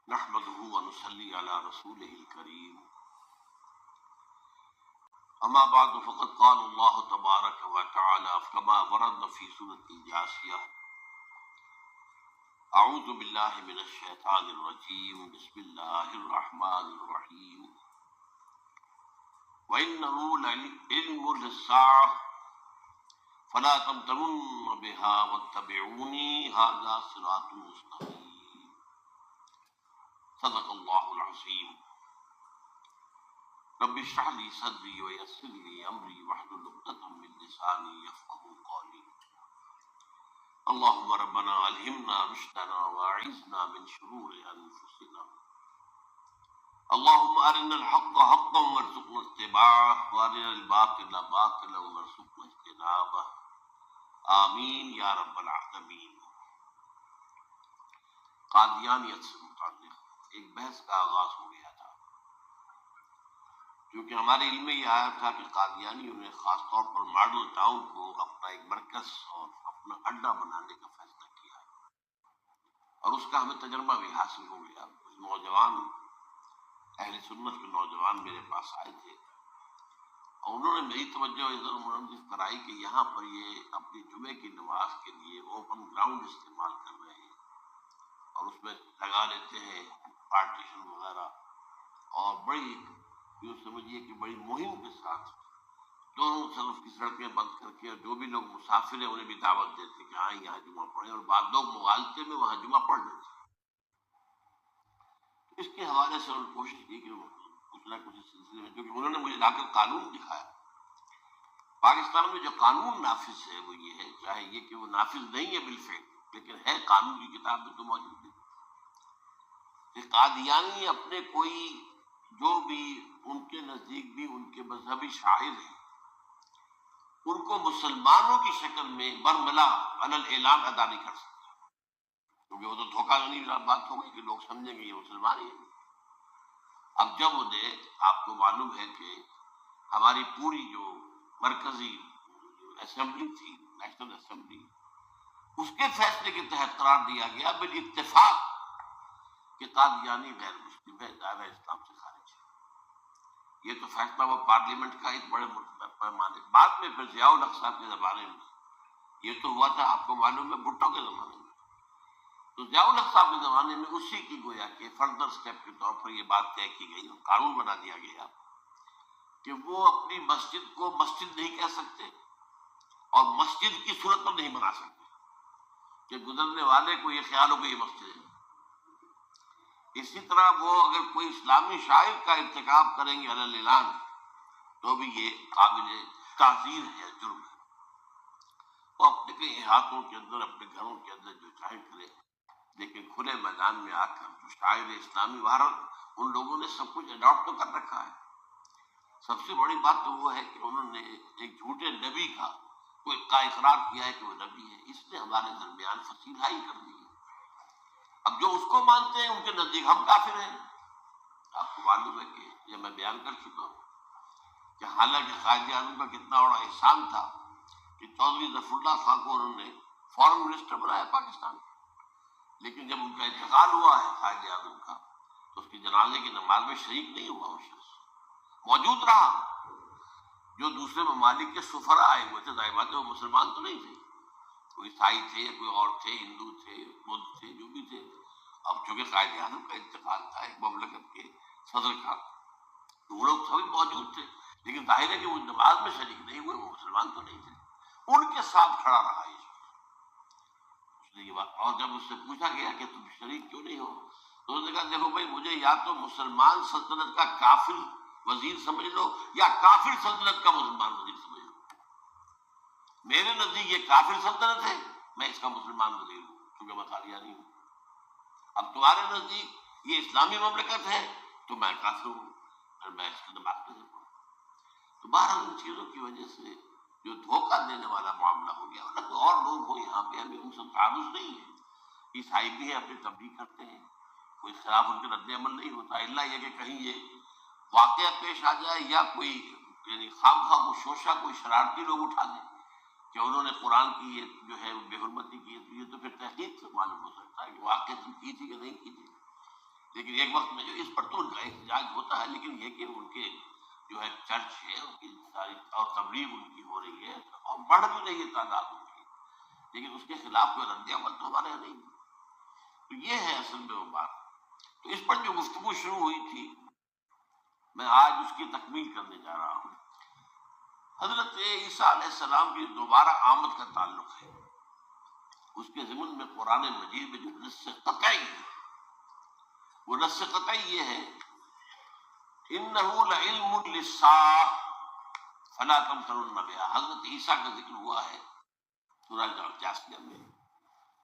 نحمده ونصلي على رسوله الكريم اما بعد فقد قال الله تبارك وتعالى كما ورد في سورة الجاثية اعوذ بالله من الشيطان الرجيم بسم الله الرحمن الرحيم وإنه لعلم للساعة فلا تمترن بها واتبعوني هذا صراط مستقيم صدق الله العظيم رب اشرح لي صدري ويسر لي امري واحلل عقدة من لساني يفقهوا قولي اللهم ربنا الهمنا رشدنا واعذنا من شرور انفسنا اللهم ارنا الحق حقا وارزقنا اتباعه وارنا الباطل باطلا وارزقنا اجتنابه آمین یا رب العالمین۔ قادیانیت سے متعلق ایک بحث کا آغاز ہو گیا تھا، کیونکہ ہمارے علم میں یہ آیا تھا کہ قادیانیوں نے خاص طور پر ماڈل ٹاؤن کو اپنا ایک مرکز اور اپنا اڈا بنانے کا فیصلہ کیا ہے، اور اس کا ہمیں تجربہ بھی حاصل ہو گیا۔ نوجوان اہل سنت کے نوجوان میرے پاس آئے تھے اور انہوں نے میری توجہ ادھر منعکس کرائی کہ یہاں پر یہ اپنی جمعے کی نماز کے لیے اوپن گراؤنڈ استعمال کر رہے ہیں اور اس میں لگا لیتے ہیں پارٹیشن وغیرہ، اور بڑی یوں سمجھیے کہ بڑی مہم کے ساتھ دونوں طرف کی سڑکیں بند کر کے، اور جو بھی لوگ مسافر ہیں انہیں بھی دعوت دیتے کہ آئیں یہاں جمعہ پڑھیں، اور بعض لوگ مغالطے میں وہاں جمعہ پڑھ لیتے۔ اس کے حوالے سے انہوں نے کوشش کی کہ کچھ نہ کچھ اس سلسلے میں، کیونکہ انہوں نے مجھے لا کر قانون دکھایا۔ پاکستان میں جو قانون نافذ ہے وہ یہ ہے، چاہے یہ کہ وہ نافذ نہیں ہے بالفعل، لیکن ہے قانون کی کتاب میں تو موجود ہے کہ قادیانی اپنے کوئی جو بھی ان کے نزدیک بھی ان کے مذہبی شاعر ہیں ان کو مسلمانوں کی شکل میں برملا علی الاعلان ادا نہیں کر سکتے، کیونکہ وہ تو دھوکہ دھڑی بات ہو گئی کہ لوگ سمجھیں گے یہ مسلمان ہی ہے۔ اب جب انہیں، آپ کو معلوم ہے کہ ہماری پوری جو مرکزی اسمبلی تھی، نیشنل اسمبلی، اس کے فیصلے کے تحت قرار دیا گیا بالاتفاق کہ قادیانی غیر مسلم ہے، دائرہ اسلام سے خارج ہے۔ یہ تو فیصلہ وہ پارلیمنٹ کا ایک بڑے پیمانے، بعد میں پھر ضیاء الحق صاحب کے زمانے میں یہ تو ہوا تھا، آپ کو معلوم ہے بھٹو کے زمانے میں، تو ضیاء الحق صاحب کے زمانے میں اسی کی گویا کہ فردر سٹیپ کے طور پر یہ بات طے کی گئی اور قانون بنا دیا گیا کہ وہ اپنی مسجد کو مسجد نہیں کہہ سکتے اور مسجد کی صورت پر نہیں بنا سکتے کہ گزرنے والے کو یہ خیال ہو کہ یہ مسجد ہے۔ اسی طرح وہ اگر کوئی اسلامی شاعر کا ارتکاب کریں گے علی الاعلان تو بھی یہ قابل تعزیر ہے، جرم ہے۔ وہ اپنے کئی احاطوں کے اندر، اپنے گھروں کے اندر جو چاہے کرے، لیکن کھلے میدان میں آ کر جو شاعر اسلامی بہرحال ان لوگوں نے سب کچھ اڈاپٹ تو کر رکھا ہے۔ سب سے بڑی بات تو وہ ہے کہ انہوں نے ایک جھوٹے نبی کا اقرار کیا ہے کہ وہ نبی ہے، اس نے ہمارے درمیان فصیل کر دی ہے۔ اب جو اس کو مانتے ہیں ان کے نزدیک ہم کافر ہیں۔ آپ کو معلوم ہے کہ یہ میں بیان کر چکا ہوں کہ حالانکہ قائد اعظم کا کتنا بڑا احسان تھا کہ چودھری ظفر اللہ خان کو انہوں نے فارن منسٹر بنایا پاکستان، لیکن جب ان کا انتقال ہوا ہے قائد اعظم کا تو اس کی جنازے کی نماز میں شریک نہیں ہوا، وہ شخص موجود رہا۔ جو دوسرے ممالک کے سفراء آئے ہوئے تھے، ظاہر بات ہے وہ مسلمان تو نہیں تھے، کوئی عیسائی تھے، کوئی اور تھے، ہندو تھے، بدھ تھے، جو بھی تھے۔ اب چونکہ قائد اعظم کا انتقال تھا ایک مملکت کے صدر کا، تو وہ لوگ سبھی موجود تھے، لیکن ظاہر ہے کہ وہ نماز میں شریک نہیں ہوئے، وہ مسلمان تو نہیں تھے، ان کے ساتھ کھڑا رہا یہ شخص۔ اس نے یہ بات، اور جب اس سے پوچھا گیا کہ تم شریک کیوں نہیں ہو تو اس نے کہا دیکھو بھائی، مجھے یا تو مسلمان سلطنت کا کافر وزیر سمجھ لو یا کافر سلطنت کا مسلمان وزیر سمجھ لو۔ میرے نزدیک یہ کافر سلطنت ہے، میں اس کا مسلمان وزیر ہوں کیونکہ میں قادیانی ہوں۔ اب تمہارے نزدیک یہ اسلامی مملکت ہے تو میں کافر ہوں، اور میں اس کی بات نہیں کروں۔ تو بہرحال ان چیزوں کی وجہ سے جو دھوکہ دینے والا معاملہ ہو گیا، ورنہ تو اور لوگ ہو یہاں پہ، ہمیں ان سے تعارض نہیں ہے۔ عیسائی بھی ہیں، اپنی تبلیغ کرتے ہیں، کوئی خلاف ان کے رد عمل نہیں ہوتا، الا یہ کہ کہیں یہ واقعہ پیش آ جائے یا کوئی یعنی خام خواہ کو شوشہ کوئی شرارتی لوگ اٹھا دیں کہ انہوں نے قرآن کی یہ جو ہے بے حرمتی کی ہے، تو یہ تو پھر تحقیق سے معلوم ہو سکتا ہے کہ واقعہ کی تھی کہ نہیں کی تھی۔ لیکن ایک وقت میں جو اس پر تو ان کا احتجاج ہوتا ہے، لیکن یہ کہ ان کے جو ہے چرچ ہے ان کی ساری اور تبلیغ ان کی ہو رہی ہے اور بڑھ بھی رہی ہے تعداد ان کی، لیکن اس کے خلاف کوئی رد عمل تو ہمارے یہاں نہیں۔ تو یہ ہے اصل میں وہ بات۔ تو اس پر جو گفتگو شروع ہوئی تھی میں آج اس کی تکمیل کرنے جا رہا ہوں۔ حضرت عیسیٰ علیہ السلام کی دوبارہ آمد کا تعلق ہے، اس کے ضمن میں قرآن مجید میں جو نص قطعی ہے، وہ نص قطعی یہ ہے اِنَّهُ لَعِلْمٌ لِلسَّاعَةِ فَلَا تَمْتَرُنَّ بِهَا۔ حضرت عیسیٰ کا ذکر ہوا ہے سورہ جاسیہ میں،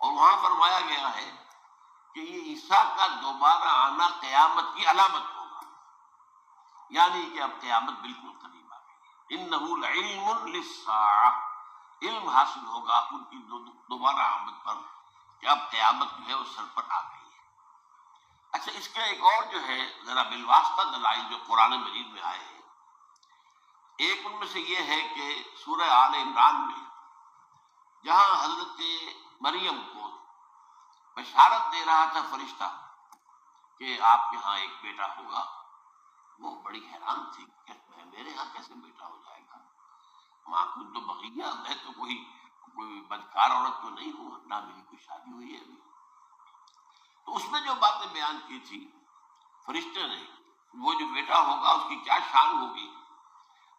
اور وہاں فرمایا گیا ہے کہ یہ عیسیٰ کا دوبارہ آنا قیامت کی علامت ہوگا، یعنی کہ اب قیامت بالکل قریب آ گئی۔ اِنَّهُ لَعِلْمٌ لِلسَّاعَةِ، علم حاصل ہوگا ان کی دوبارہ آمد پر کہ اب قیامت جو ہے وہ سر پر آ گئی ہے۔ اچھا، اس کا ایک اور جو ہے ذرا بالواسطہ دلائل جو قرآن مجید میں آئے ہیں، ایک ان میں سے یہ ہے کہ سورہ آل عمران میں جہاں حضرت مریم کو بشارت دے رہا تھا فرشتہ کہ آپ کے ہاں ایک بیٹا ہوگا، وہ بڑی حیران تھی کہ میرے ہاں کیسے بیٹا ہو جائے گا، ماں کو تو بغیہ، میں تو کوئی بدکار عورت تو نہیں ہوں، نہ میری کوئی شادی ہوئی ہے ابھی۔ تو اس میں جو باتیں بیان کی تھی فرشتے نے، وہ جو بیٹا ہوگا اس کی کیا شان ہوگی،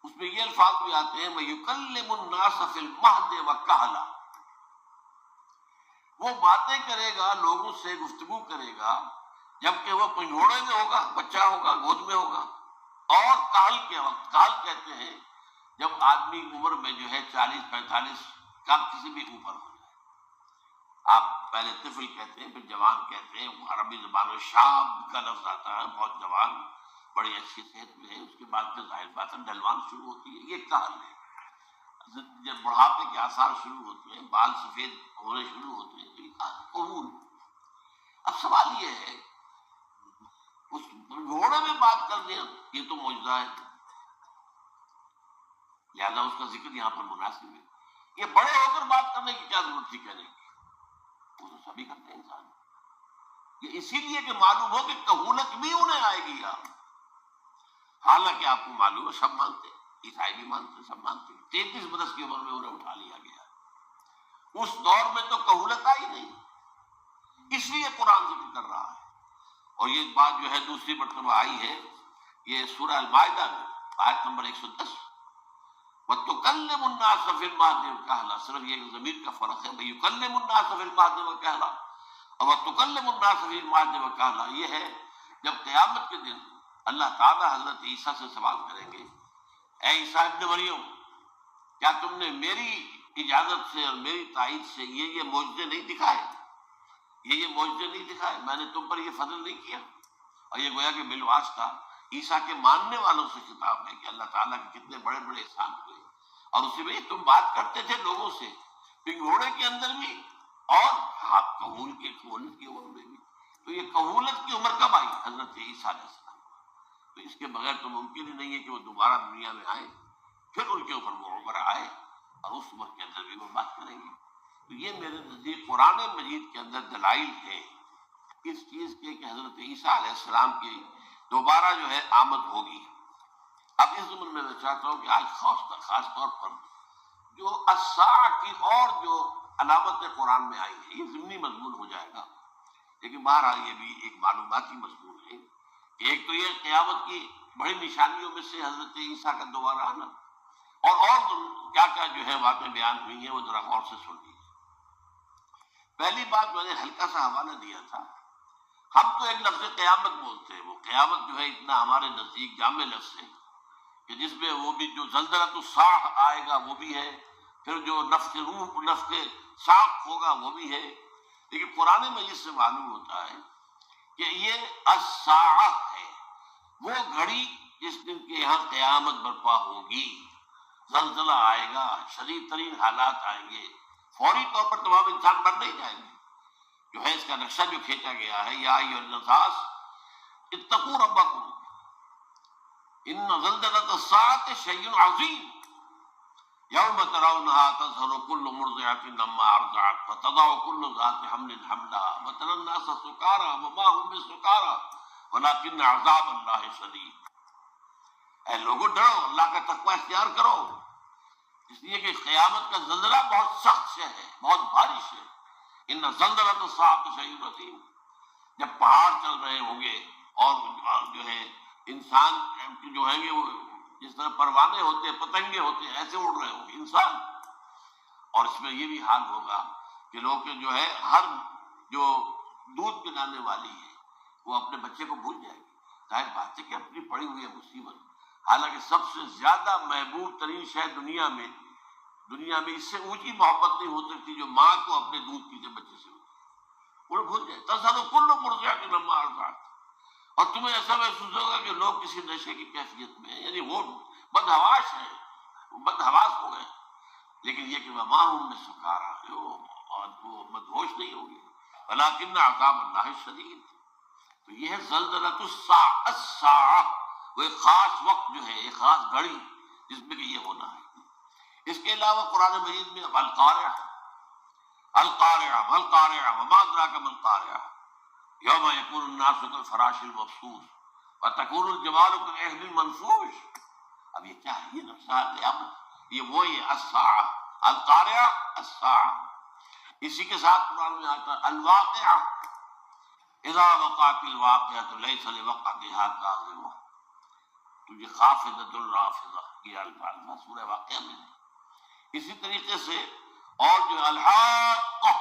اس میں یہ الفاظ بھی آتے ہیں وَيُكَلِّمُ النَّاسَ فِي الْمَهْدِ وَكَهْلًا، وہ باتیں کرے گا، لوگوں سے گفتگو کرے گا جبکہ وہ پنجھوڑے میں ہوگا، بچہ ہوگا، گود میں ہوگا، اور کہل کے وقت، کہل کہتے ہیں جب آدمی عمر میں جو ہے 40-45 کا کسی بھی اوپر ہو جائے، آپ پہلے طفل کہتے ہیں پھر جوان کہتے ہیں، وہ عربی زبان میں شاب کا لفظ آتا ہے، بہت جوان، بڑی اچھی صحت میں ہے، اس کے بعد پھر ظاہر بات ہے ڈھلوان شروع ہوتی ہے، یہ کہل ہے۔ جب بڑھاپے کے آثار شروع ہوتے ہیں، بال سفید ہونے شروع ہوتے ہیں، تو یہ قبول۔ اب سوال یہ ہے اس گھوڑے میں بات کر دیں، یہ تو معجزہ ہے، لہذا اس کا ذکر یہاں پر مناسب ہے۔ یہ بڑے ہو کر بات کرنے کی کیا ضرورت تھی کہنے کی، وہ تو سبھی کرتے ہیں انسان، یہ اسی لیے کہ معلوم ہو کہ کہولت بھی انہیں آئے گی یار، حالانکہ آپ کو معلوم ہے سب مانتے ہیں، عیسائی بھی مانتے ہیں، سب مانتے ہیں، 33 برس کی عمر میں انہیں اٹھا لیا گیا، اس دور میں تو کہولت آئی نہیں، اس لیے قرآن ذکر کر رہا ہے۔ اور یہ بات جو ہے دوسری مرتبہ آئی ہے، یہ سورہ المائدہ میں آیت نمبر 110 وَتُكَلِّمُ النَّاسَ فِي الْمَهْدِ وَكَهْلًا، صرف یہ ضمیر کا فرق ہے، وَيُكَلِّمُ النَّاسَ فِي الْمَهْدِ وَكَهْلًا، اور وَتُكَلِّمُ النَّاسَ فِي الْمَهْدِ وَكَهْلًا یہ ہے جب قیامت کے دن اللہ تعالیٰ حضرت عیسیٰ سے سوال کریں گے، اے عیسیٰ ابن مریم، کیا تم نے میری اجازت سے اور میری تائید سے یہ معجزے نہیں دکھائے، یہ معجزے نہیں دکھائے، میں نے تم پر یہ فضل نہیں کیا؟ اور یہ گویا کہ بالواسطہ عیسیٰ کے ماننے والوں سے خطاب ہے کہ اللہ تعالیٰ کے کتنے بڑے بڑے احسان ہوئے، اور اسی میں تم بات کرتے تھے لوگوں سے پنگھوڑے کے اندر بھی اور کہولت کی عمر میں بھی، تو یہ کہولت کی عمر کب آئی؟ حضرت عیسیٰ علیہ السلام، تو اس کے بغیر تو ممکن ہی نہیں ہے کہ وہ دوبارہ دنیا میں آئے، پھر ان کے اوپر وہ عمر آئے اور اس عمر کے اندر بھی وہ بات کریں گے۔ تو یہ میرے نزدیک قرآن مجید کے اندر دلائل ہے اس چیز کے کہ حضرت عیسیٰ علیہ السلام کی دوبارہ جو ہے آمد ہوگی۔ اب اس ضمن میں چاہتا ہوں کہ آج خاص طور پر جو الساعہ کی اور جو علامت قرآن میں آئی ہے، یہ ضمنی مضمون ہو جائے گا، لیکن بہرحال یہ بھی ایک معلوماتی مضمون ہے کہ ایک تو یہ قیامت کی بڑی نشانیوں میں سے حضرت عیسیٰ کا دوبارہ آنا، اور کیا کیا جو ہے باتیں بیان ہوئی ہیں وہ ذرا غور سے سن لیجیے۔ پہلی بات میں نے ہلکا سا حوالہ دیا تھا، ہم تو ایک لفظ قیامت بولتے ہیں، وہ قیامت جو ہے اتنا ہمارے نزدیک جامع لفظ ہے کہ جس میں وہ بھی جو زلزلۃ الساعہ آئے گا وہ بھی ہے، پھر جو نفخ روح نفخ ساق ہوگا وہ بھی ہے، لیکن قرآن مجید سے معلوم ہوتا ہے کہ یہ الساعہ ہے، وہ گھڑی جس دن کے یہاں قیامت برپا ہوگی، زلزلہ آئے گا، شدید ترین حالات آئیں گے، فوری طور پر تمام انسان مر نہیں جائیں گے، جو ہے اس کا نقشہ جو کھینچا گیا ہے یا ایھا الناس اتقوا ربکم ان زلزلۃ الساعۃ شیء عظیم یوم ترونها تذهل كل مرضعة عما ارضعت وتضع كل ذات حمل حملها وترى الناس سکارى وما هم بسکارى ولکن عذاب اللہ شدید، اے لوگوں ڈرو، اللہ کا تقوی اختیار کرو، اس لیے کہ قیامت کا زلزلہ بہت سخت سے ہے، بہت بھاری ہے۔ ان زلزلۃ الساعۃ شیء عظیم، جب پہاڑ چل رہے ہوں گے اور جو ہے انسان جو ہیں گے وہ جس طرح پروانے ہوتے ہیں، پتنگے ہوتے ہیں، ایسے اڑ رہے ہوں گے انسان، اور اس میں یہ بھی حال ہوگا کہ لوگ جو ہے ہر جو دودھ پلانے والی ہے وہ اپنے بچے کو بھول جائے گی، ظاہر بات ہے کہ اپنی پڑی ہوئی ہے مصیبت، حالانکہ سب سے زیادہ محبوب ترین شے دنیا میں اس سے اونچی محبت نہیں ہو سکتی جو ماں کو اپنے دودھ پیتے بچے سے ہوتی، وہ بھول جائے تصادو کل مرضعۃ لما ارضعت، اور تمہیں ایسا محسوس ہوگا کہ لوگ کسی نشے کی کیفیت میں ہیں، یعنی وہ بدحواس ہیں، بدحواس ہو گئے، لیکن یہ کہ وما هم بسکارى، اور وہ مدہوش نہیں ہوں گے، ولکن عذاب اللہ شدید۔ تو یہ ہے زلزلۃ الساعہ، وہ ایک خاص وقت جو ہے، ایک خاص گھڑی جس میں کہ یہ ہونا ہے۔ اس کے علاوہ قرآن مجید میں القارعہ، القارعہ مالقارعہ وما ادراک ما القارعہ، یوم یکون الناس کالفراش المبثوث وتکون الجبال کالعہن المنفوش۔ اب یہ کیا ہے؟ یہ نقشہ قیامت، یہ وہی ہے الساعہ، القارعہ الساعہ۔ اسی کے ساتھ قرآن میں آتا ہے الواقعہ، اذا وقعت الواقعۃ لیس لوقعتها کاذبہ، تو یہ خافضۃ رافضہ، یہ الفاظ سورہ واقعہ میں ہے۔ اسی طریقے سے اور جو الحاقہ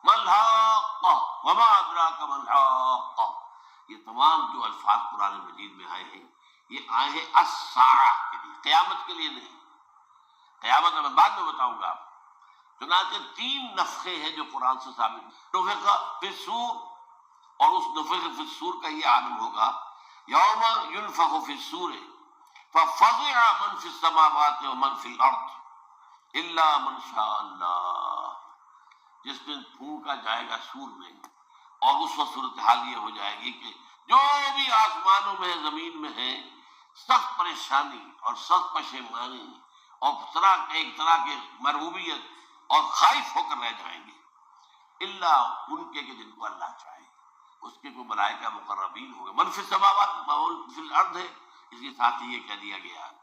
ما الحاقہ وما ادراک ما الحاقہ، یہ تمام جو الفاظ قرآن مجید میں آئے ہیں یہ آئے ہیں الساعہ کے لیے، قیامت کے لیے نہیں۔ قیامت میں بعد میں بتاؤں گا۔ چنانچہ 3 نفخے ہیں جو قرآن سے ثابت، نفخ فی الصور، اور اس نفخ فی الصور کا یہ عالم ہوگا یوم ینفخ فی الصور ففزع من فی السماوات ومن فی الارض الا من شاء اللہ، جس دن پھونکا جائے گا سور میں، اور اس وقت صورتحال یہ ہو جائے گی کہ جو بھی آسمانوں میں زمین میں ہے سخت پریشانی اور سخت پشیمانی اور ایک طرح کے مرعوبیت اور خائف ہو کر رہ جائیں گے، اللہ ان کے کہ جن کو اللہ چاہے، اس کے کوئی ملائکہ مقربین ہو گئے، من فی السماوات ومن فی الارض ہے، اس کے ساتھ ہی یہ کہہ دیا گیا ہے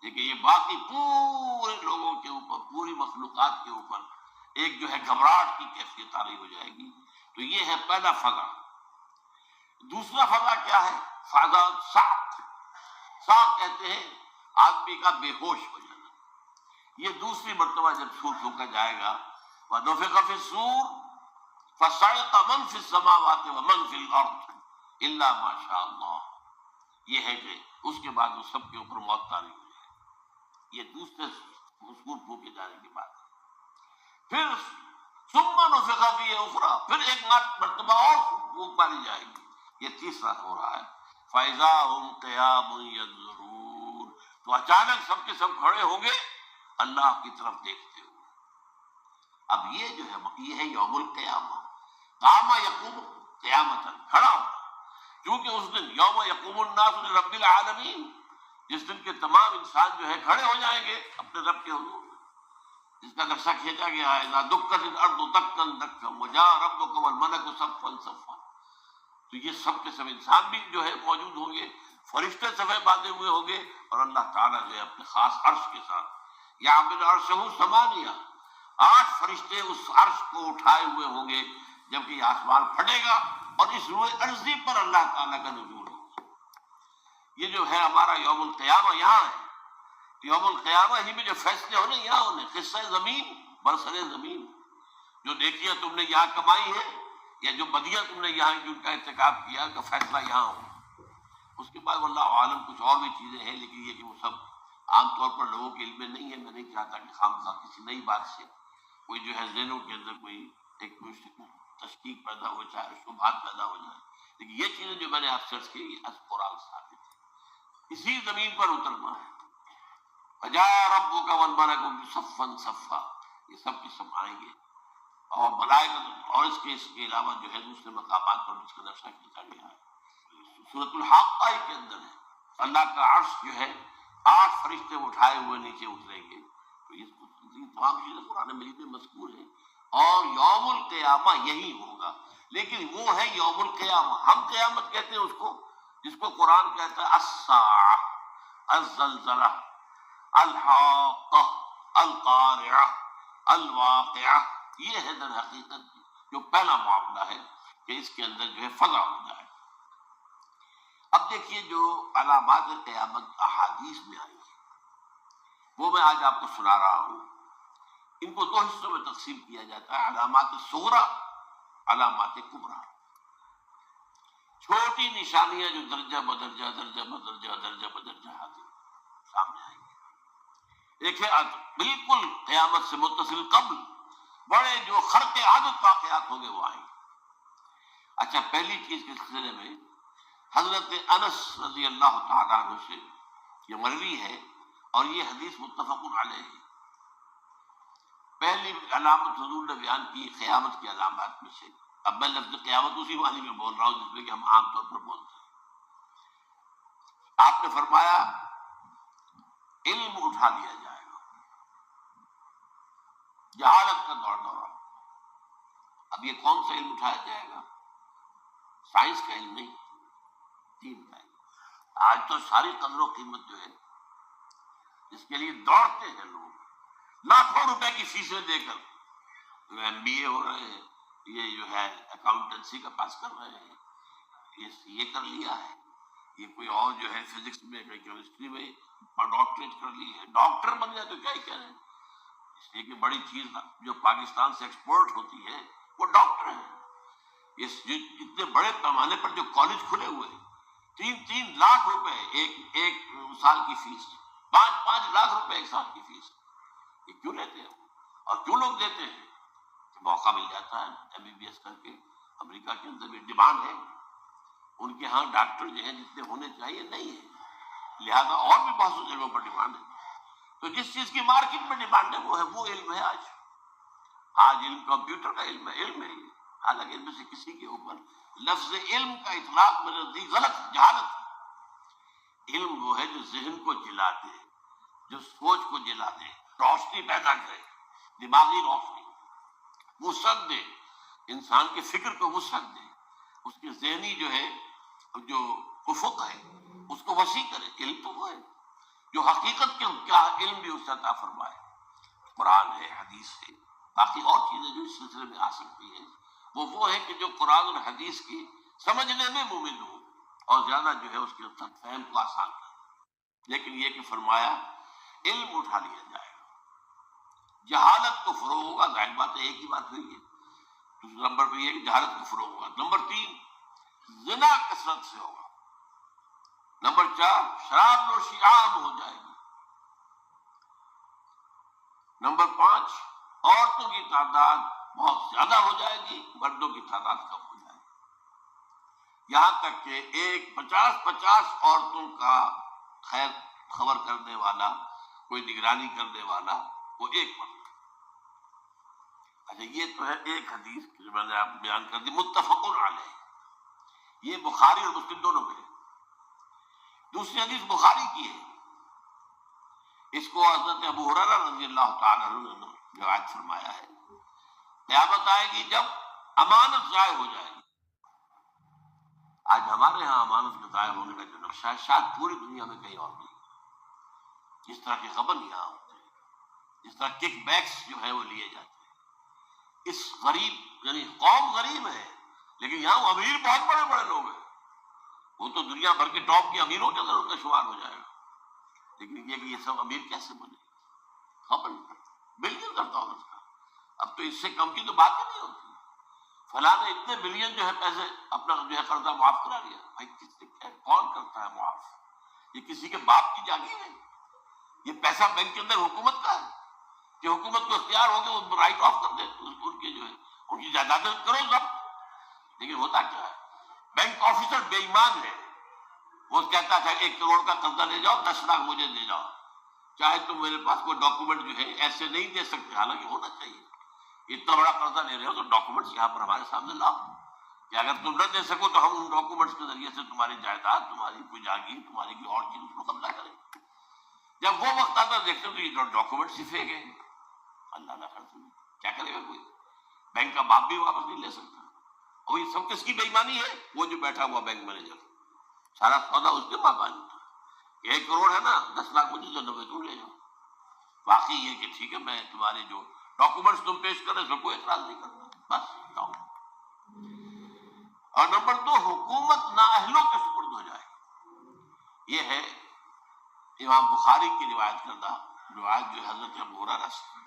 لیکن یہ باقی پورے لوگوں کے اوپر، پوری مخلوقات کے اوپر ایک جو ہے گھبراہٹ کی کیفیت طاری ہو جائے گی۔ تو یہ ہے پہلا فضا۔ دوسرا فضا کیا ہے؟ فضا صاف کہتے ہیں آدمی کا بے ہوش ہو جانا، یہ دوسری مرتبہ جب سور پھونکا جائے گا، وَنُفِخَ فِي الصُّورِ فَصَعِقَ مَن فِي السَّمَاوَاتِ وَمَن فِي الْأَرْضِ إِلَّا مَا شَاءَ اللَّهُ، یہ ہے کہ اس کے بعد وہ سب کے اوپر موت طاری ہو جائے گی۔ یہ دوسرے سور پھونکے جانے کے بعد پھر ثُمَّ نُفِخَ فِيهِ أُخْرَىٰ، پھر ایک مرتبہ اور پھونک ماری جائے گی، یہ تیسرا ہو رہا ہے۔ فَإِذَا هُمْ قِيَامٌ يَنظُرُونَ، تو اچانک سب کے سب کھڑے ہوں گے اللہ کی طرف دیکھتے ہوئے۔ اب یہ جو ہے یہ ہے یوم القیامہ، قام یقوم قیامت، کھڑا ہوگا، کیونکہ اس دن یوم یقوم الناس لرب العالمین، جس دن کے تمام انسان جو ہے کھڑے ہو جائیں گے اپنے رب کے حضور، جس کا نقشہ کھینچا گیا ہے اذا دکت الارض دکا دکا وجاء ربک والملک صفا صفا۔ تو یہ سب کے سب انسان بھی جو ہے موجود ہوں گے، فرشتے صفے باندھے ہوئے ہوں گے، اور اللہ تعالیٰ جو ہے اپنے خاص عرش کے ساتھ یعمل عرشہ ثمانیہ، 8 فرشتے اس عرش کو اٹھائے ہوئے ہوں گے، جبکہ یہ آسمان پھٹے گا اور اس روئے ارضی پر اللہ تعالیٰ کا نزول ہوگا۔ یہ جو ہے ہمارا یوم القیامہ یہاں ہے، یوم القیامہ ہی میں جو فیصلے ہونے یہاں ہونے، قصہ زمین برسر زمین، جو نیکیاں تم نے یہاں کمائی ہے یا جو بدیاں تم نے یہاں جن کا ارتکاب کیا کا فیصلہ یہاں ہو۔ اس کے بعد واللہ عالم کچھ اور بھی چیزیں ہیں، لیکن یہ کہ وہ سب عام طور پر لوگوں کے علم میں نہیں ہے۔ میں نہیں چاہتا کہ خامخواہ کسی نئی بات سے کوئی جو ہے ذہنوں کے اندر کوئی ایک تشکیک پیدا ہو جائے، شبہات پیدا ہو جائے، لیکن یہ چیزیں جو میں نے آپ سے عرض کی یہ از قرآن ثابت ہے۔ اسی زمین پر اترنا ہے، وجاء ربک والملک صفا صفا، یہ سب کے سب آئیں گے، اور ملائکہ، اور اس کے علاوہ جو ہے دوسرے مقامات پر جس کا نقشہ کھینچا گیا ہے سورۃ الحاقہ کے اندر ہے، اللہ کا عرش جو ہے 8 فرشتے اٹھائے ہوئے نیچے اتریں گے۔ تو یہ تمام چیزیں قرآن مجید میں مذکور ہیں، اور یوم القیامہ یہی ہوگا۔ لیکن وہ ہے یوم القیامہ. ہم قیامت کہتے ہیں اس کو جس کو قرآن کہتا ہے الساعہ، الزلزلہ، الحاقہ، القارعہ، الواقعہ. یہ ہے در حقیقت جو پہلا معاملہ ہے کہ اس کے اندر جو ہے فضا ہو جائے. اب دیکھیے جو علامات قیامت احادیث میں آئی ہیں وہ میں آج آپ کو سنا رہا ہوں. ان کو دو حصوں میں تقسیم کیا جاتا ہے: علامات صغریٰ، علامات کبریٰ. چھوٹی نشانیاں جو درجہ بدرجہ درجہ بدرجہ درجہ بدرجہ سامنے آئیں گے. ایک ہے بالکل قیامت سے متصل قبل بڑے جو خرق عادت واقعات ہوں گے وہ آئیں گے. اچھا، پہلی چیز کے سلسلے میں حضرت انس رضی اللہ تعالیٰ عنہ سے یہ مروی ہے اور یہ حدیث متفق علیہ ہے. پہلی علامت حضور نے بیان کی قیامت کی علامات میں سے. اب میں لفظ قیامت اسی معنی میں بول رہا ہوں جس میں کہ ہم عام طور پر بولتے ہیں. آپ نے فرمایا علم اٹھا لیا جائے گا، جہالت کا دورہ. اب یہ کون سا علم اٹھایا جائے گا؟ سائنس کا علم نہیں، دین کا علم. آج تو ساری قدر و قیمت جو ہے جس کے لیے دوڑتے ہیں لوگ، لاکھوں روپے کی فیسیں دے کر ایم بی اے ہو رہے ہیں، یہ جو ہے اکاؤنٹنسی کا پاس کر رہے ہیں، یہ کر لیا ہے، یہ کوئی اور جو ہے فزکس میں کیمسٹری میں اور ڈاکٹریٹ کر لی ہے. ڈاکٹر بن جائے تو کیا ہی کہہ رہے ہیں. اس لیے کہ بڑی چیز جو پاکستان سے ایکسپورٹ ہوتی ہے وہ ڈاکٹر ہیں. اتنے بڑے پیمانے پر جو کالج کھلے ہوئے ہیں، 3 لاکھ روپے ایک سال کی فیس، 5 لاکھ روپے ایک سال کی فیس. یہ کیوں لیتے ہیں اور کیوں لوگ دیتے ہیں؟ کہ موقع مل جاتا ہے ایم بی بی ایس کر کے. امریکہ کے اندر بھی ڈیمانڈ ہے، ان کے ہاں ڈاکٹر جو ہیں جتنے ہونے چاہیے نہیں ہے، لہذا اور بھی بہت سی جگہوں پر ڈیمانڈ ہے. تو جس چیز کی مارکیٹ میں ڈیمانڈ ہے وہ علم ہے. آج علم کمپیوٹر کا علم ہے یہ. حالانکہ ان میں سے کسی کے اوپر لفظ علم کا اطلاق میں نزدیک غلط جہالت. علم وہ ہے جو ذہن کو جلا دے، جو سوچ کو جلا دے، روشنی پیدا کرے، دماغی روشنی، وسعت دے، انسان کے فکر کو وسعت دے، اس کے ذہنی جو ہے جو افق ہے اس کو وسیع کرے. علم تو وہ ہے جو حقیقت کے کیا علم بھی اس سے عطا فرمائے. قرآن ہے، حدیث ہے، باقی اور چیزیں جو اس سلسلے میں آ سکتی ہیں وہ ہے کہ جو قرآن اور حدیث کی سمجھنے میں مومن ہو اور زیادہ جو ہے اس کے فہم کو آسان کرے. لیکن یہ کہ فرمایا علم اٹھا لیا جائے گا، جہالت کو فروغ ہوگا. ظاہر بات ہے ایک ہی بات ہوئی ہے. دوسرے نمبر پہ یہ کہ جہالت کو فروغ ہوگا. نمبر 3 زنا کثرت سے ہوگا. نمبر 4 شراب نوشی عام ہو جائے گی. نمبر 5 عورتوں کی تعداد بہت زیادہ ہو جائے گی، مردوں کی تعداد کم ہو جائے گی. یہاں تک کہ 50 عورتوں کا خیر خبر کرنے والا، کوئی نگرانی کرنے والا، وہ ایک مرد. اچھا، یہ تو ہے ایک حدیث جو میں نے آپ بیان کر دی متفق علیہ. یہ بخاری اور مسلم دونوں میں ہے. دوسری حدیث بخاری کی ہے. اس کو حضرت ابو ہریرہ رضی اللہ تعالیٰ عنہ نے روایت فرمایا ہے. قیامت آئے گی جب امانت ضائع ہو جائے گی. آج ہمارے ہاں امانت کے ضائع ہونے کا جو نقشہ ہے شاید پوری دنیا میں کہیں اور نہیں. جس طرح کے غبن یہاں ہوتے ہیں، جس طرح کک بیکس جو ہے وہ لیے جاتے ہیں. اس غریب یعنی قوم غریب ہے لیکن یہاں وہ امیر بہت بڑے بڑے لوگ ہیں. وہ تو دنیا بھر کے ٹاپ کے امیروں کے اندر ان کا شمار ہو جائے گا. لیکن یہ سب امیر کیسے بنے؟ غبن بلین $100 کا. اب تو اس سے کم کی تو بات ہی نہیں ہوتی. فلاں نے اتنے بلین جو ہے پیسے اپنا جو ہے قرضہ معاف کرا لیا. بھائی کس سے کون کرتا ہے معاف؟ یہ کسی کے باپ کی جاگیر ہے. یہ پیسہ بینک کے اندر حکومت کا ہے کہ حکومت کو اختیار ہو کے وہ رائٹ آف کر دے ان کے جو ہے ان کی جائیدادیں کرو ضبط. لیکن ہوتا کیا ہے؟ بینک آفیسر بے ایمان ہے. وہ کہتا تھا 1 کروڑ کا قرضہ لے جاؤ، 10 لاکھ مجھے دے جاؤ، چاہے تم میرے پاس کوئی ڈاکومنٹ جو ہے ایسے نہیں دے سکتے. حالانکہ ہونا چاہیے. اتنا بڑا قرضہ لے رہے ہو تو ڈاکومنٹس یہاں پر ہمارے سامنے لاؤ کہ اگر تم نہ دے سکو تو ہم ان ڈاکومنٹس کے ذریعے سے تمہاری جائیداد، تمہاری کوئی جاگیر، تمہاری کوئی اور چیز اس کو قبضہ کریں. جب وہ وقت آتا دیکھتے تو یہ ڈاکومنٹس ہی پھینک گئے. اللہ نہ کرے کیا کرے گا کوئی؟ بینک کا باپ بھی واپس نہیں لے سکتا. اور یہ سب کس کی بے ایمانی ہے؟ وہ جو بیٹھا ہوا بینک مینیجر، سارا سودا اس کے ماں باپ کا، 1 کروڑ ہے نا، 10 لاکھ مجھے جو 90 تم لے جاؤ. باقی یہ کہ ٹھیک ہے میں تمہارے جو ڈاکومنٹس تم پیش کر رہے اس میں کوئی اعتراض نہیں کرتا، بس جاؤ. اور نمبر 2، حکومت نااہلوں کے سپرد ہو جائے. یہ ہے امام بخاری کی روایت کردہ روایت جو حضرت ابو ہریرہ سے.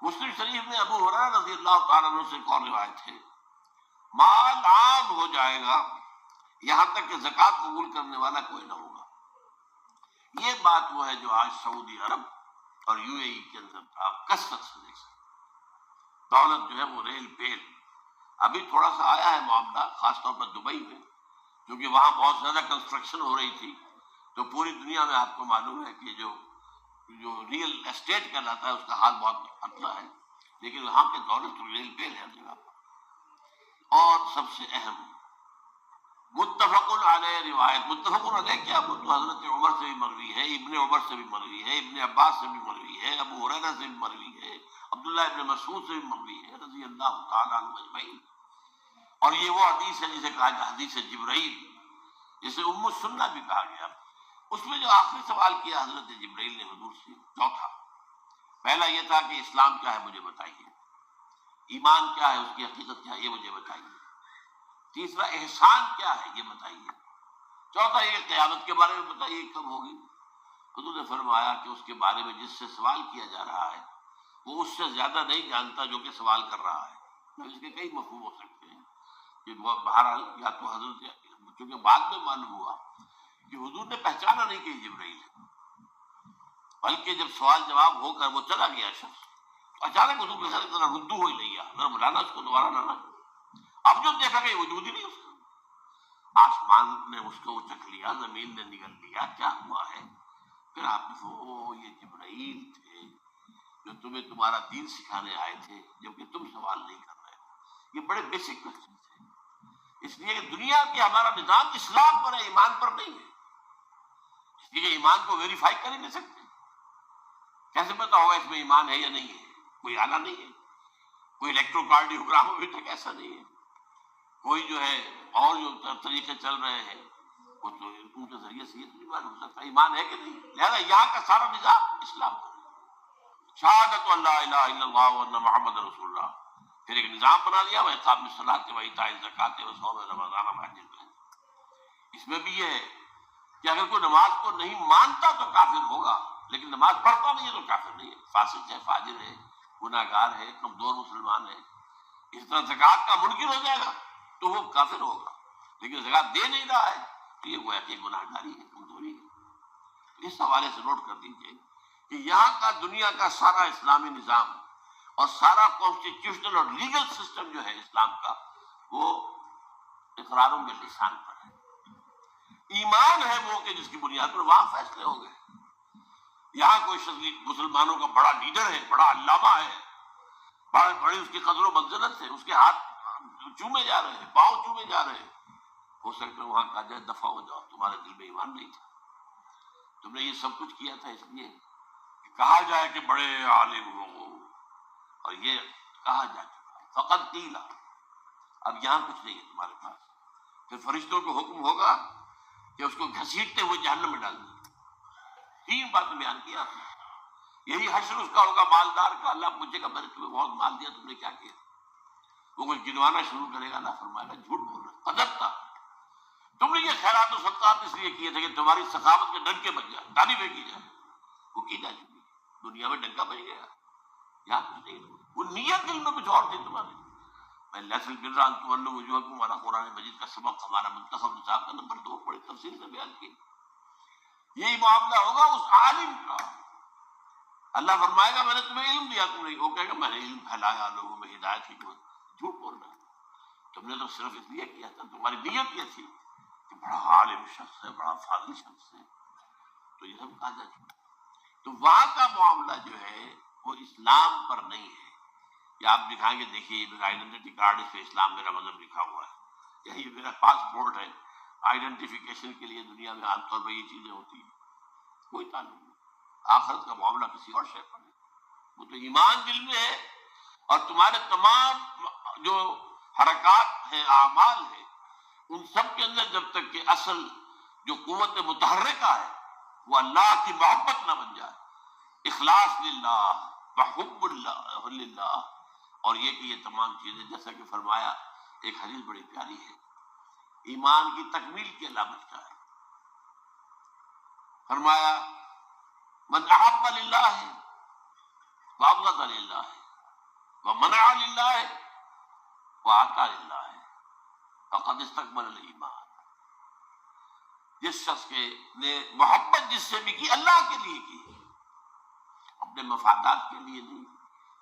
مسلم شریف میں ابو ہریرہ رضی اللہ تعالیٰ عنہ سے ایک اور روایت ہے، مال عام ہو جائے گا یہاں تک کہ زکوٰۃ قبول کرنے والا کوئی نہ ہوگا. یہ بات وہ ہے جو آج سعودی عرب اور یو اے ای کے اندر آپ کثرت سے دیکھ سکتے. دولت جو ہے وہ ریل پیل. ابھی تھوڑا سا آیا ہے معاملہ خاص طور پر دبئی میں، کیونکہ وہاں بہت زیادہ کنسٹرکشن ہو رہی تھی، تو پوری دنیا میں آپ کو معلوم ہے کہ جو ریئل اسٹیٹ کہلاتا ہے اس کا حال بہت پتلا ہے، لیکن وہاں کے دولت تو ریل پیل ہے جگہ پر. اور سب سے اہم متفق علیہ روایت، متفق علیہ کیا، وہ تو حضرت عمر سے بھی مروی ہے، ابن عمر سے بھی مروی ہے، ابن عباس سے بھی مروی ہے، ابو ہریرہ سے بھی مروی ہے، عبداللہ ابن مسعود سے بھی مروی ہے رضی اللہ تعالیٰ عنہ اجمعین. اور یہ وہ حدیث ہے جسے کہا جاتا ہے حدیث جبرائیل، جسے ام السنہ بھی کہا گیا. اس میں جو آخری سوال کیا حضرت جبرائیل نے حضور سے، چوتھا، پہلا یہ تھا کہ اسلام کیا ہے مجھے بتائیے، ایمان کیا ہے، اس کی حقیقت کیا ہے یہ مجھے بتائیے، تیسرا احسان کیا ہے یہ بتائیے، چوتھا یہ قیامت کے بارے میں بتائیے کب ہوگی. حضور نے فرمایا کہ اس کے بارے میں جس سے سوال کیا جا رہا ہے وہ اس سے زیادہ نہیں جانتا جو کہ سوال کر رہا ہے. اس کے کئی مفہوم ہو سکتے ہیں کہ بہرحال یا تو حضرت، چونکہ بعد میں معلوم ہوا کہ حضور نے پہچانا نہیں کہ جبرائیل ہے، بلکہ جب سوال جواب ہو کر وہ چلا گیا شخص، تو اچانک حضور کے ساتھ ذرا ردو ہو ہی لیا، ذرا بلانا اس کو دوبارہ لانا. اب جو دیکھا کہ وجود ہی نہیں اس کا، آسمان نے اس کو چکھ لیا، زمین نے نگل لیا، کیا ہوا ہے؟ پھر آپ نے وہ یہ جبرائیل تھے جو تمہیں تمہارا دین سکھانے آئے تھے، جبکہ تم سوال نہیں کر رہے. یہ بڑے بیسک کوشچن تھے، اس لیے کہ دنیا کے ہمارا نظام اسلام پر ہے، ایمان پر نہیں ہے. اس لیے ایمان کو ویریفائی کر ہی نہیں سکتے. کیسے پتا ہوگا اس میں ایمان ہے یا نہیں ہے؟ کوئی آلہ نہیں ہے، کوئی الیکٹروکارڈیوگرام ابھی تک ایسا نہیں ہے، کوئی جو ہے اور جو طریقے چل رہے ہیں وہ تو ان کے ذریعے سے یہ نہیں معلوم ہو سکتا ایمان ہے کہ نہیں. لہذا یہاں کا سارا نظام اسلام پر ہے، شہادت اللہ الہ الا اللہ وان محمد رسول اللہ. پھر ایک نظام بنا لیا، وہ اقام الصلاۃ و ایتاء الزکوٰۃ و صوم رمضان و حج البیت. اس میں بھی یہ ہے کہ اگر کوئی نماز کو نہیں مانتا تو کافر ہوگا، لیکن نماز پڑھتا نہیں ہے تو کافر نہیں ہے، فاسق ہے، فاجر ہے، گناہ گار ہے، کمزور مسلمان ہے. اس طرح زکوٰۃ کا منکر ہو جائے گا تو وہ کافر ہوگا، لیکن زکوٰۃ دے نہیں رہا ہے تو یہ گویا کہ گناہ گاری ہے، کمزوری ہے. اس حوالے سے نوٹ کر دیجیے کہ یہاں کا دنیا کا سارا اسلامی نظام اور سارا کانسٹیٹیوشنل اور لیگل سسٹم جو ہے اسلام کا، وہ اقراروں میں لسان پر ہے. ایمان ہے وہ کہ جس کی بنیاد پر وہاں فیصلے ہوں گے. یہاں کوئی شخص مسلمانوں کا بڑا لیڈر ہے، بڑا علامہ ہے، بڑی اس کی قدر و منزلت ہے، اس کے ہاتھ چومے جا رہے ہیں، پاؤں چومے جا رہے ہیں، ہو سکتا ہے وہاں کہا جائے دفع ہو جاؤ، تمہارے دل میں ایمان نہیں تھا، تم نے یہ سب کچھ کیا تھا اس لیے کہ کہا جائے کہ بڑے عالم ہو، اور یہ کہا جا چکا فقط قیل. اب یہاں کچھ نہیں ہے تمہارے پاس. پھر فرشتوں کو حکم ہوگا کہ اس کو گھسیٹتے ہوئے جہنم میں ڈال دیں. 3 باتیں بیان کیا. یہی حشر اس کا ہوگا مالدار کا، اللہ پوچھے گا میں نے تمہیں بہت مال دیا، تم نے کیا کیا؟ وہ کچھ گنوانا شروع کرے گا، اللہ فرمائے گا جھوٹ بول رہا قدرت تھا، تم نے یہ خیرات و صدقات اس لیے کیے تھے کہ تمہاری سخاوت کے ڈنکے بج جائے، تالی پھینکی جائے. وہ کی جا چکی، دنیا میں ڈنکا بج گیا. یہاں کچھ نہیں، وہ نیت دل میں کچھ اور تھی تمہاری. میں لیس البر ان تولوا وجوہکم، والا قرآن مجید کا سبق ہمارا منتخب نصاب کا نمبر 2 بڑی تفصیل سے بیان کی. یہی معاملہ ہوگا اس عالم کا. اللہ فرمائے گا میں نے تمہیں علم دیا، تم نہیں. وہ کہے گا میں نے علم پھیلایا لوگوں میں ہدایت کی. جھوٹ بول رہا ہے، تم نے تو صرف اس لیے کیا تھا، تمہاری نیت یہ تھی کہ بڑا عالم شخص ہے، بڑا فاضل شخص ہے. تو یہ سب کہا جا چکا. تو وہاں کا معاملہ جو ہے وہ اسلام پر نہیں ہے. یا آپ دکھائیں گے دیکھیے میرا آئیڈینٹی کارڈ، اس پہ اسلام میرا مذہب لکھا ہوا ہے، یا یہ میرا پاسپورٹ ہے. آئیڈینٹیفیکیشن کے لیے دنیا میں عام طور پر یہ چیزیں ہوتی ہیں. کوئی تعلق نہیں. آخرت کا معاملہ کسی اور شے پر ہے. وہ تو ایمان دل میں ہے، اور تمہارے تمام جو حرکات ہیں، اعمال ہیں، ان سب کے اندر جب تک کہ اصل جو قوت متحرکہ ہے وہ اللہ کی محبت نہ بن جائے، اخلاص للہ، محب اللہ للہ، اور یہ کہ یہ تمام چیزیں جیسا کہ فرمایا، ایک حدیث بڑی پیاری ہے، ایمان کی تکمیل کی علامت کیا ہے؟ فرمایا من احب للہ وابغض للہ ومنع للہ واعطى للہ فقد استکمل الایمان. جس شخص کے نے محبت جس سے بھی کی اللہ کے لیے کی، اپنے مفادات کے لیے نہیں،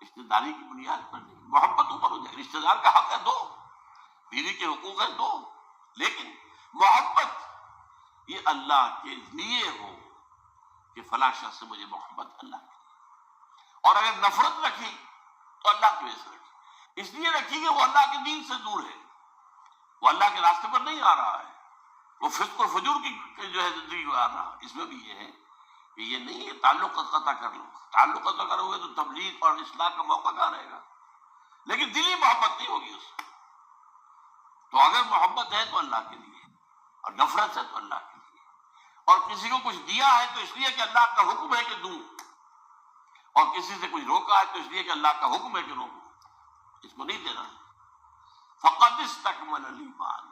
رشتہ داری کی بنیاد پر نہیں. محبت اوپر ہو جائے، رشتہ دار کا حق ہے دو، بیوی کے حقوق ہے دو، لیکن محبت یہ اللہ کے لیے ہو کہ فلاں شخص سے مجھے محبت اللہ کی. اور اگر نفرت رکھی تو اللہ کی وجہ سے رکھی، اس لیے رکھی کہ وہ اللہ کے دین سے دور ہے، وہ اللہ کے راستے پر نہیں آ رہا ہے، وہ فسق و فجور کی جو ہے زندگی کو آ رہا. اس میں بھی یہ ہے کہ یہ نہیں ہے تعلق قطع کر لو، تعلق قطع کرو گے تو تبلیغ اور اصلاح کا موقع کہاں رہے گا، لیکن دلی محبت نہیں ہوگی اس میں. تو اگر محبت ہے تو اللہ کے لیے، اور نفرت ہے تو اللہ کے لیے، اور کسی کو کچھ دیا ہے تو اس لیے کہ اللہ کا حکم ہے کہ دوں، اور کسی سے کچھ روکا ہے تو اس لیے کہ اللہ کا حکم ہے کہ روکو، اس کو نہیں دینا. فقد استکمل الایمان،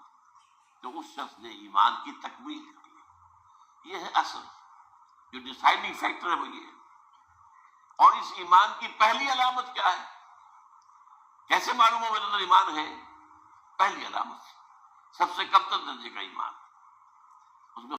تو اس شخص نے ایمان کی تکمیل کی. یہ ہے اصل جو ڈیسائیڈنگ فیکٹر ہے، وہ یہ ہے. اور اس ایمان کی پہلی علامت کیا ہے؟ کیسے معلوم ہو میرے اندر ایمان ہے؟ پہلی علامت سب سے کم تر درجے کا ایمان،